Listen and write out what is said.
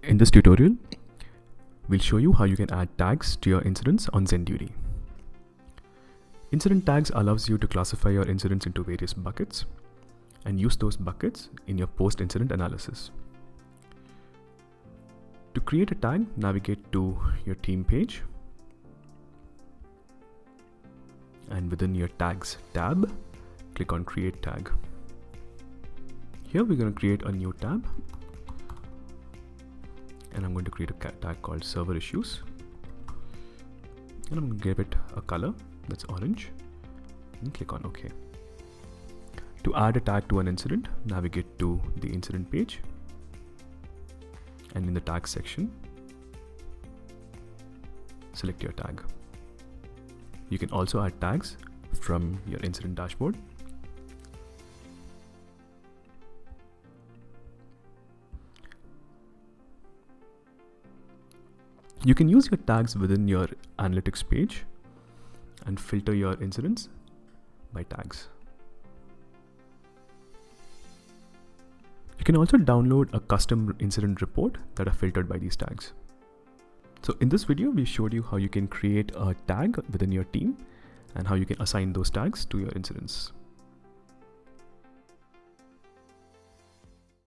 In this tutorial, we'll show you how you can add tags to your incidents on Zenduty. Incident tags allows you to classify your incidents into various buckets and use those buckets in your post-incident analysis. To create a tag, navigate to your team page, and within your tags tab, click on create tag. Here we're going to create a new tab, and I'm going to create a tag called server issues, and I'm going to give it a color that's orange and click on OK. To add a tag to an incident, navigate to the incident page, and in the tag section, select your tag. You can also add tags from your incident dashboard. You can use your tags within your analytics page and filter your incidents by tags. You can also download a custom incident report that are filtered by these tags. So in this video, we showed you how you can create a tag within your team and how you can assign those tags to your incidents.